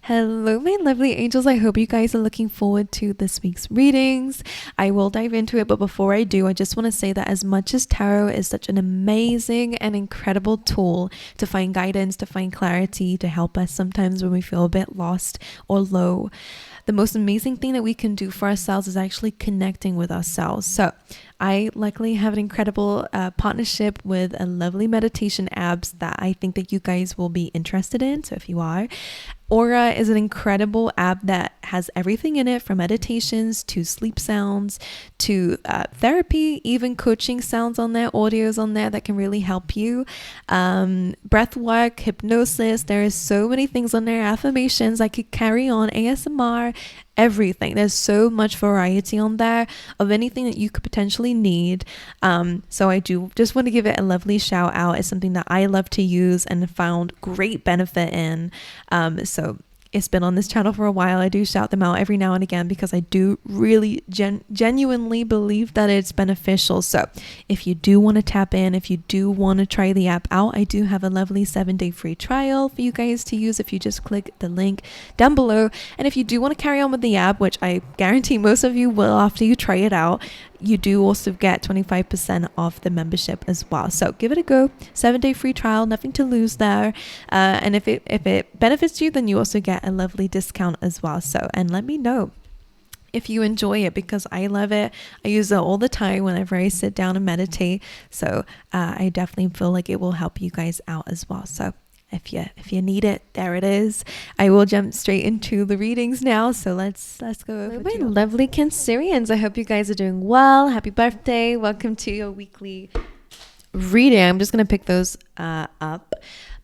Hello, my lovely angels. I hope you guys are looking forward to this week's readings. I will dive into it, but before I do, I just want to say that as much as tarot is such an amazing and incredible tool to find guidance, to find clarity, to help us sometimes when we feel a bit lost or low, the most amazing thing that we can do for ourselves is actually connecting with ourselves. So I luckily have an incredible partnership with a lovely meditation apps that I think that you guys will be interested in. So if you are, Aura is an incredible app that has everything in it, from meditations to sleep sounds to therapy, even coaching sounds on there, audios on there that can really help you. Breath work, hypnosis, there is so many things on there, affirmations I could carry on, ASMR, everything. There's so much variety on there of anything that you could potentially need. So I do just want to give it a lovely shout out. It's something that I love to use and found great benefit in. So it's been on this channel for a while. I do shout them out every now and again because I do really genuinely believe that it's beneficial. So if you do want to tap in, if you do want to try the app out, I do have a lovely 7-day free trial for you guys to use if you just click the link down below. And if you do want to carry on with the app, which I guarantee most of you will after you try it out, you do also get 25% off the membership as well. So give it a go. 7-day free trial, nothing to lose there. And if it benefits you, then you also get a lovely discount as well. So, and let me know if you enjoy it, because I love it. I use it all the time whenever I sit down and meditate. So I definitely feel like it will help you guys out as well. So if you need it, there it is. I will jump straight into the readings now. So let's go over. My lovely Cancerians, I hope you guys are doing well. Happy birthday. Welcome to your weekly reading. I'm just going to pick those up.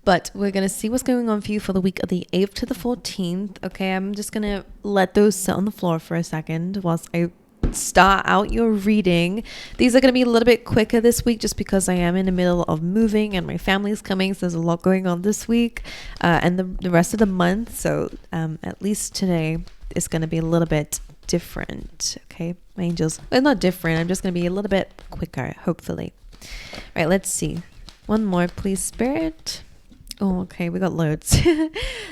But we're going to see what's going on for you for the week of the 8th to the 14th. Okay, I'm just going to let those sit on the floor for a second whilst I start out your reading. These are going to be a little bit quicker this week just because I am in the middle of moving and my family's coming, so there's a lot going on this week and the rest of the month. So at least today is going to be a little bit different. Okay, my angels, well, not different, I'm just going to be a little bit quicker, hopefully. All right, let's see. One more, please, Spirit. Oh, okay, we got loads.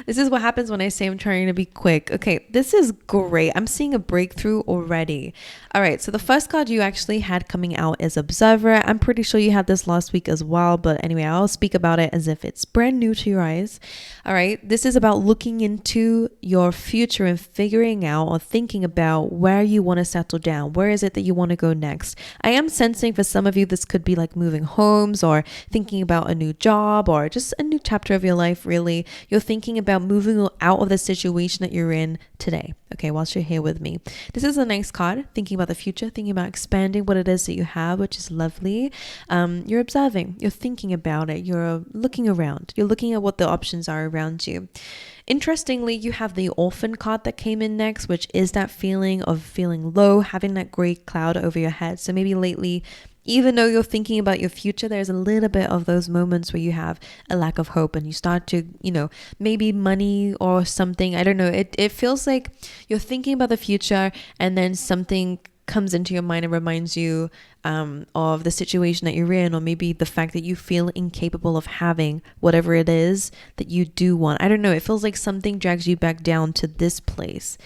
This is what happens when I say I'm trying to be quick. Okay, this is great. I'm seeing a breakthrough already. All right, so the first card you actually had coming out is Observer. I'm pretty sure you had this last week as well, but anyway, I'll speak about it as if it's brand new to your eyes. All right, this is about looking into your future and figuring out or thinking about where you want to settle down. Where is it that you want to go next? I am sensing for some of you this could be like moving homes or thinking about a new job or just a new chapter of your life. Really, you're thinking about moving out of the situation that you're in today, okay, whilst you're here with me. This is a nice card, thinking about the future, thinking about expanding what it is that you have, which is lovely. You're observing, you're thinking about it, you're looking around, you're looking at what the options are around you. Interestingly, you have the Orphan card that came in next, which is that feeling of feeling low, having that gray cloud over your head. So maybe lately, even though you're thinking about your future, there's a little bit of those moments where you have a lack of hope and you start to, maybe money or something. I don't know. It feels like you're thinking about the future and then something comes into your mind and reminds you of the situation that you're in, or maybe the fact that you feel incapable of having whatever it is that you do want. I don't know. It feels like something drags you back down to this place.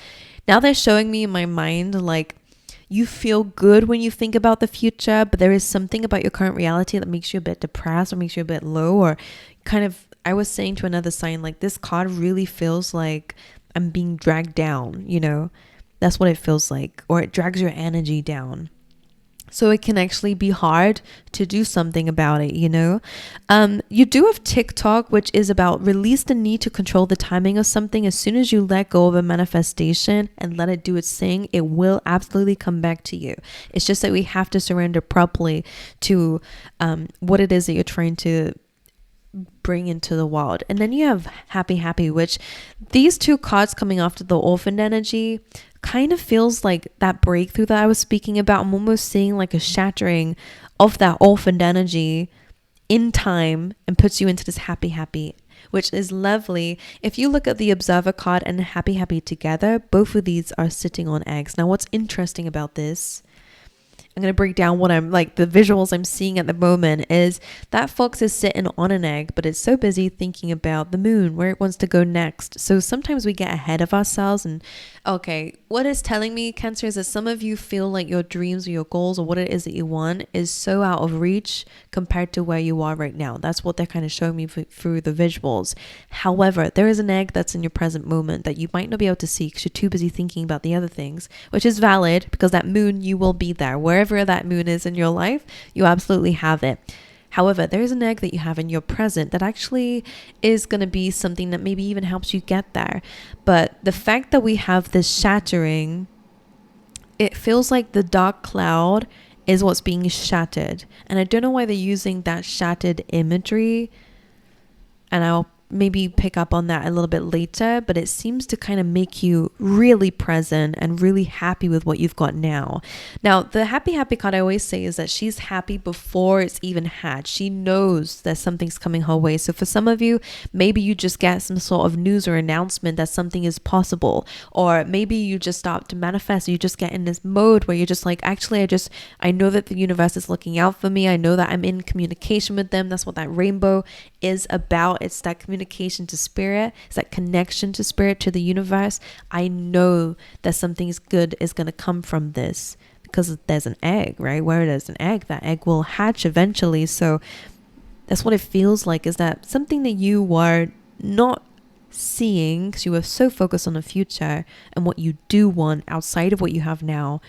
Now they're showing me in my mind like, you feel good when you think about the future, but there is something about your current reality that makes you a bit depressed or makes you a bit low, or kind of, I was saying to another sign, like this card really feels like I'm being dragged down, that's what it feels like, or it drags your energy down. So it can actually be hard to do something about it, You do have TikTok, which is about release the need to control the timing of something. As soon as you let go of a manifestation and let it do its thing, it will absolutely come back to you. It's just that we have to surrender properly to what it is that you're trying to bring into the world. And then you have happy, which these two cards coming after the Orphan energy kind of feels like that breakthrough that I was speaking about. I'm almost seeing like a shattering of that Orphan energy in time and puts you into this happy, which is lovely. If you look at the Observer card and happy together, both of these are sitting on eggs. Now, what's interesting about this I'm going to break down what I'm like, the visuals I'm seeing at the moment is that fox is sitting on an egg, but it's so busy thinking about the moon, where it wants to go next. So sometimes we get ahead of ourselves. And okay, what it's telling me, Cancer, is that some of you feel like your dreams or your goals or what it is that you want is so out of reach compared to where you are right now. That's what they're kind of showing me through the visuals. However, there is an egg that's in your present moment that you might not be able to see because you're too busy thinking about the other things, which is valid because that moon, you will be there. Wherever that moon is in your life, you absolutely have it. However, there is an egg that you have in your present that actually is going to be something that maybe even helps you get there. But the fact that we have this shattering, it feels like the dark cloud is what's being shattered. And I don't know why they're using that shattered imagery. And I'll maybe pick up on that a little bit later, but it seems to kind of make you really present and really happy with what you've got now. Now, the happy card I always say is that she's happy before it's even had. She knows that something's coming her way. So for some of you, maybe you just get some sort of news or announcement that something is possible, or maybe you just start to manifest. You just get in this mode where you're just like, actually, I know that the universe is looking out for me. I know that I'm in communication with them. That's what that rainbow is about. It's that communication to spirit. It's that connection to spirit, to the universe. I know that something good is going to come from this because there's an egg, right? Where there's an egg, that egg will hatch eventually. So that's what it feels like, is that something that you were not seeing because you were so focused on the future and what you do want outside of what you have now.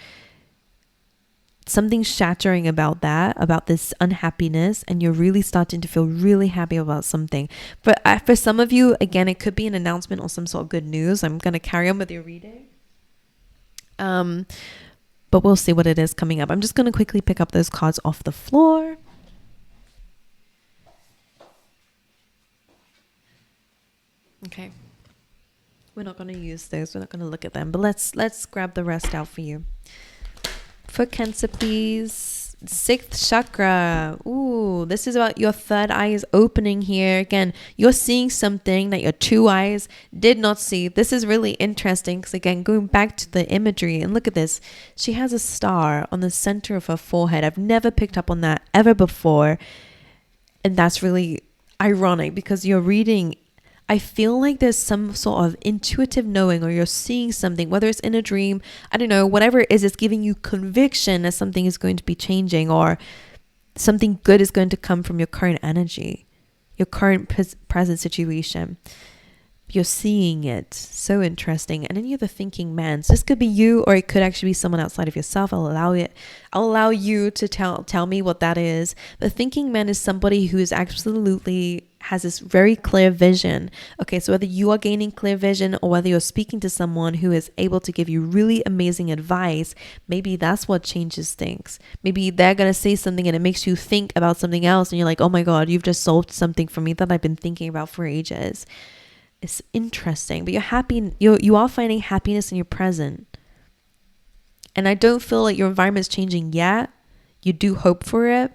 Something shattering about that, about this unhappiness, and you're really starting to feel really happy about something. But for some of you, again, it could be an announcement or some sort of good news. I'm going to carry on with your reading. But we'll see what it is coming up. I'm just going to quickly pick up those cards off the floor. Okay. We're not going to use those. We're not going to look at them. But let's grab the rest out for you. For Cancer, please. 6th chakra. Ooh, this is about your third eye is opening here. Again, you're seeing something that your 2 eyes did not see. This is really interesting because, again, going back to the imagery, and look at this. She has a star on the center of her forehead. I've never picked up on that ever before. And that's really ironic because you're reading, I feel like there's some sort of intuitive knowing, or you're seeing something, whether it's in a dream, I don't know, whatever it is, it's giving you conviction that something is going to be changing, or something good is going to come from your current energy, your current present situation. You're seeing it. So interesting. And then you're the thinking man. So this could be you, or it could actually be someone outside of yourself. I'll allow you to tell me what that is. The thinking man is somebody who is absolutely has this very clear vision. Okay, so whether you are gaining clear vision or whether you're speaking to someone who is able to give you really amazing advice, maybe that's what changes things. Maybe they're going to say something and it makes you think about something else, and you're like, oh my God, you've just solved something for me that I've been thinking about for ages. It's interesting, but you're happy. You are finding happiness in your present. And I don't feel like your environment is changing yet. You do hope for it,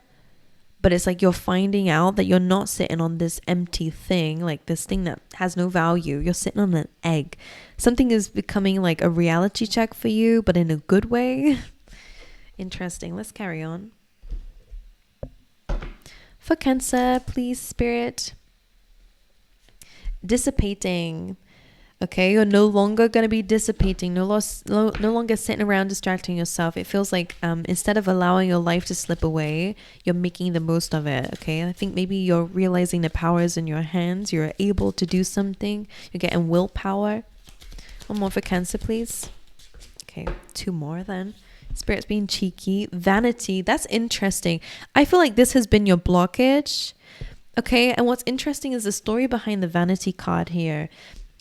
but it's like you're finding out that you're not sitting on this empty thing, like this thing that has no value. You're sitting on an egg. Something is becoming like a reality check for you, but in a good way. Interesting. Let's carry on. For Cancer, please, Spirit. Dissipating. Okay, you're no longer going to be dissipating, no longer sitting around distracting yourself. It feels like instead of allowing your life to slip away, you're making the most of it. Okay, and I think maybe you're realizing the power is in your hands. You're able to do something. You're getting willpower. One more for Cancer, please. Okay, 2 more then. Spirit's being cheeky. Vanity. That's interesting. I feel like this has been your blockage. Okay, and what's interesting is the story behind the Vanity card here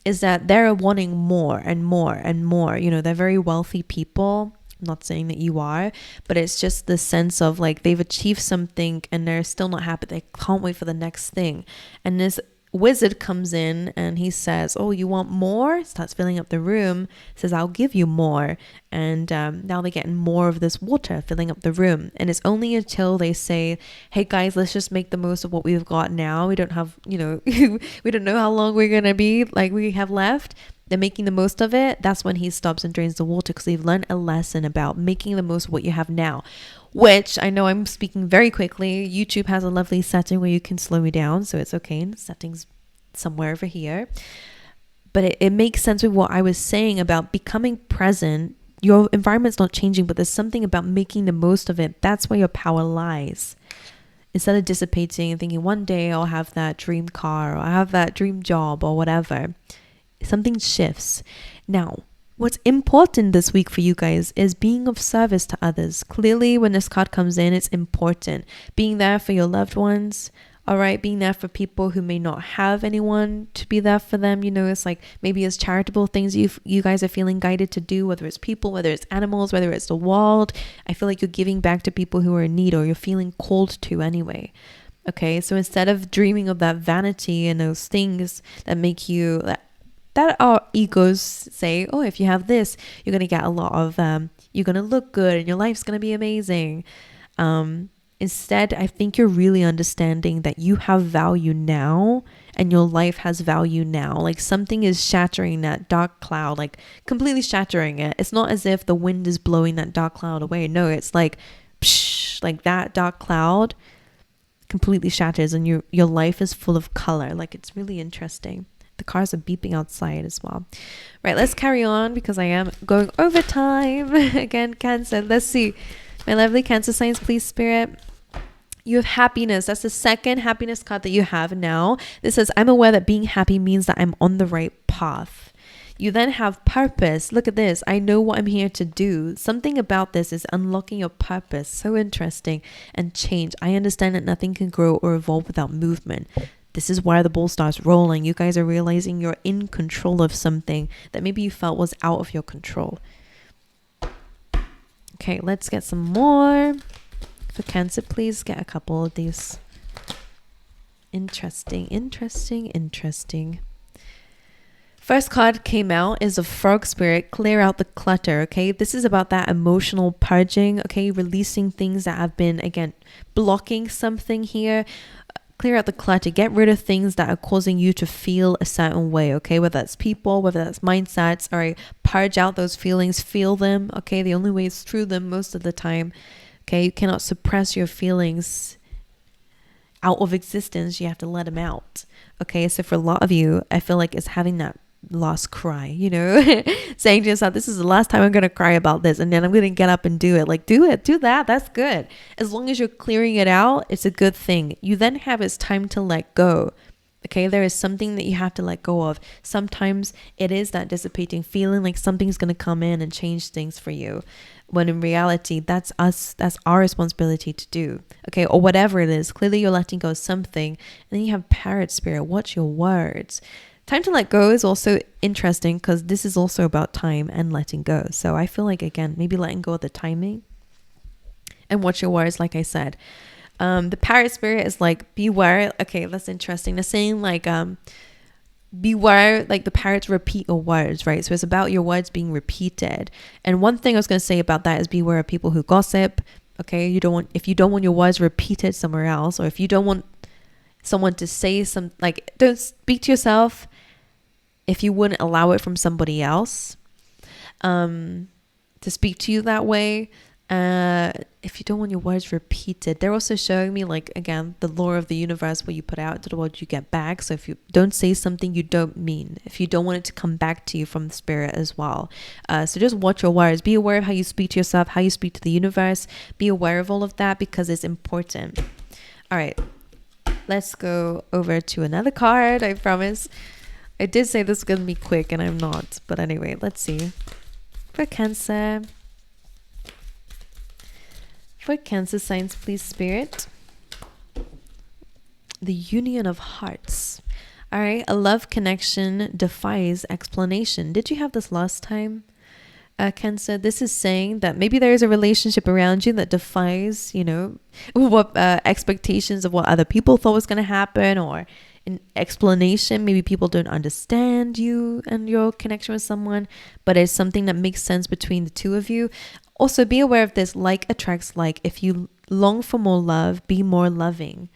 is that they're wanting more and more and more. You know, they're very wealthy people. I'm not saying that you are, but it's just the sense of like they've achieved something and they're still not happy. They can't wait for the next thing. And this wizard comes in and he says, oh, you want more? Starts filling up the room, says, I'll give you more. And now they're getting more of this water filling up the room. And it's only until they say, hey guys, let's just make the most of what we've got now. We don't have, you know, we don't know how long we're going to be like we have left. they're making the most of it, that's when he stops and drains the water, because they've learned a lesson about making the most of what you have now. Which, I know I'm speaking very quickly. YouTube has a lovely setting where you can slow me down, so it's okay. And settings somewhere over here. But it makes sense with what I was saying about becoming present. Your environment's not changing, but there's something about making the most of it. That's where your power lies. Instead of dissipating and thinking one day I'll have that dream car, or I have that dream job, or whatever. Something shifts. Now, what's important this week for you guys is being of service to others. Clearly, when this card comes in, it's important. Being there for your loved ones. All right, being there for people who may not have anyone to be there for them. You know, it's like maybe it's charitable things you guys are feeling guided to do, whether it's people, whether it's animals, whether it's the world. I feel like you're giving back to people who are in need, or you're feeling called to anyway. Okay, so instead of dreaming of that vanity and those things that make you, that our egos say, oh, if you have this, you're going to get a lot of, you're going to look good and your life's going to be amazing. Instead, I think you're really understanding that you have value now and your life has value now. Like something is shattering that dark cloud, like completely shattering it. It's not as if the wind is blowing that dark cloud away. No, it's like, psh, like that dark cloud completely shatters and your life is full of color. Like it's really interesting. The cars are beeping outside as well. Right, let's carry on because I am going over time. Again, Cancer. Let's see. My lovely Cancer signs, please, Spirit. You have happiness. That's the second happiness card that you have now. This says, I'm aware that being happy means that I'm on the right path. You then have purpose. Look at this. I know what I'm here to do. Something about this is unlocking your purpose. So interesting. And change. I understand that nothing can grow or evolve without movement. This is where the ball starts rolling. You guys are realizing you're in control of something that maybe you felt was out of your control. Okay, let's get some more. For Cancer, please get a couple of these. Interesting. First card came out is a Frog Spirit. Clear out the clutter, okay? This is about that emotional purging, okay? Releasing things that have been, again, blocking something here. Clear out the clutter. Get rid of things that are causing you to feel a certain way, okay? Whether that's people, whether that's mindsets, all right? Purge out those feelings. Feel them, okay? The only way is through them most of the time, okay? You cannot suppress your feelings out of existence. You have to let them out, okay? So for a lot of you, I feel like it's having that lost cry, you know, saying to yourself, this is the last time I'm going to cry about this, and then I'm going to get up and do it. Like, do that. That's good. As long as you're clearing it out, it's a good thing. You then have it's time to let go. Okay, there is something that you have to let go of. Sometimes it is that dissipating feeling, like something's going to come in and change things for you, when in reality, that's our responsibility to do. Okay, or whatever it is. Clearly you're letting go of something. And then you have Parrot Spirit. Watch your words. Time to let go is also interesting because this is also about time and letting go. So I feel like, again, maybe letting go of the timing and watch your words, like I said. The Parrot Spirit is like, beware. Okay, that's interesting. They're saying like, beware, like the parrots repeat your words, right? So it's about your words being repeated. And one thing I was going to say about that is beware of people who gossip. Okay, if you don't want your words repeated somewhere else, or if you don't want someone to say don't speak to yourself if you wouldn't allow it from somebody else to speak to you that way. If you don't want your words repeated, they're also showing me, like, again, the law of the universe, what you put out to the world you get back. So if you don't say something you don't mean, if you don't want it to come back to you from the spirit as well, so just watch your words. Be aware of how you speak to yourself, how you speak to the universe. Be aware of all of that because it's important. All right, let's go over to another card. I promise I did say this is gonna be quick and I'm not, but anyway, let's see. For Cancer signs, please, Spirit. The Union of Hearts. All right, a love connection defies explanation. Did you have this last time, Cancer? This is saying that maybe there is a relationship around you that defies, what expectations of what other people thought was going to happen, or an explanation. Maybe people don't understand you and your connection with someone, but it's something that makes sense between the two of you. Also, be aware of this: like attracts like. If you long for more love, be more loving.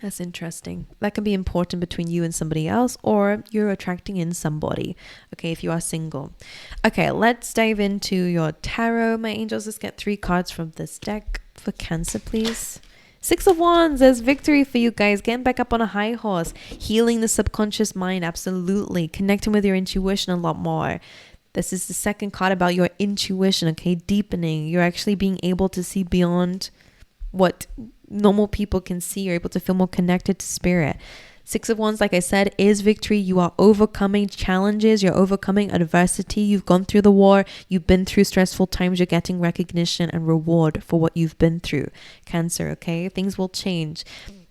That's interesting. That can be important between you and somebody else, or you're attracting in somebody. Okay, if you are single. Okay, let's dive into your tarot. My angels, let's get 3 cards from this deck for Cancer, please. 6 of Wands, there's victory for you guys. Getting back up on a high horse. Healing the subconscious mind, absolutely. Connecting with your intuition a lot more. This is the second card about your intuition, okay? Deepening. You're actually being able to see beyond what normal people can see. You're able to feel more connected to spirit. 6 of Wands, like I said, is victory. You are overcoming challenges. You're overcoming adversity. You've gone through the war. You've been through stressful times. You're getting recognition and reward for what you've been through. Cancer, okay? Things will change.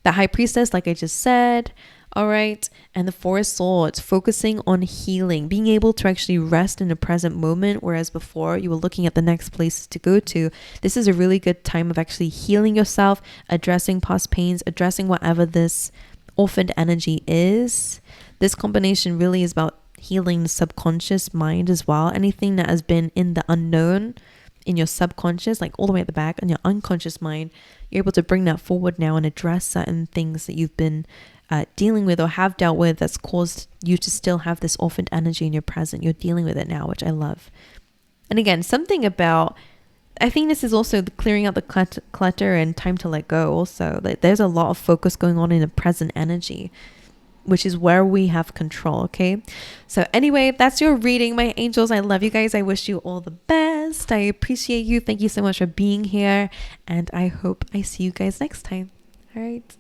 The High Priestess, like I just said, all right? And the 4 of Swords, focusing on healing, being able to actually rest in the present moment, whereas before you were looking at the next places to go to. This is a really good time of actually healing yourself, addressing past pains, addressing whatever this orphaned energy is. This combination really is about healing the subconscious mind as well. Anything that has been in the unknown, in your subconscious, like all the way at the back, in your unconscious mind, you're able to bring that forward now and address certain things that you've been dealing with or have dealt with that's caused you to still have this orphaned energy in your present. You're dealing with it now, which I love. And again, something about, I think this is also the clearing out the clutter and time to let go also. Like there's a lot of focus going on in the present energy, which is where we have control, okay? So anyway, that's your reading, my angels. I love you guys. I wish you all the best. I appreciate you. Thank you so much for being here. And I hope I see you guys next time. All right.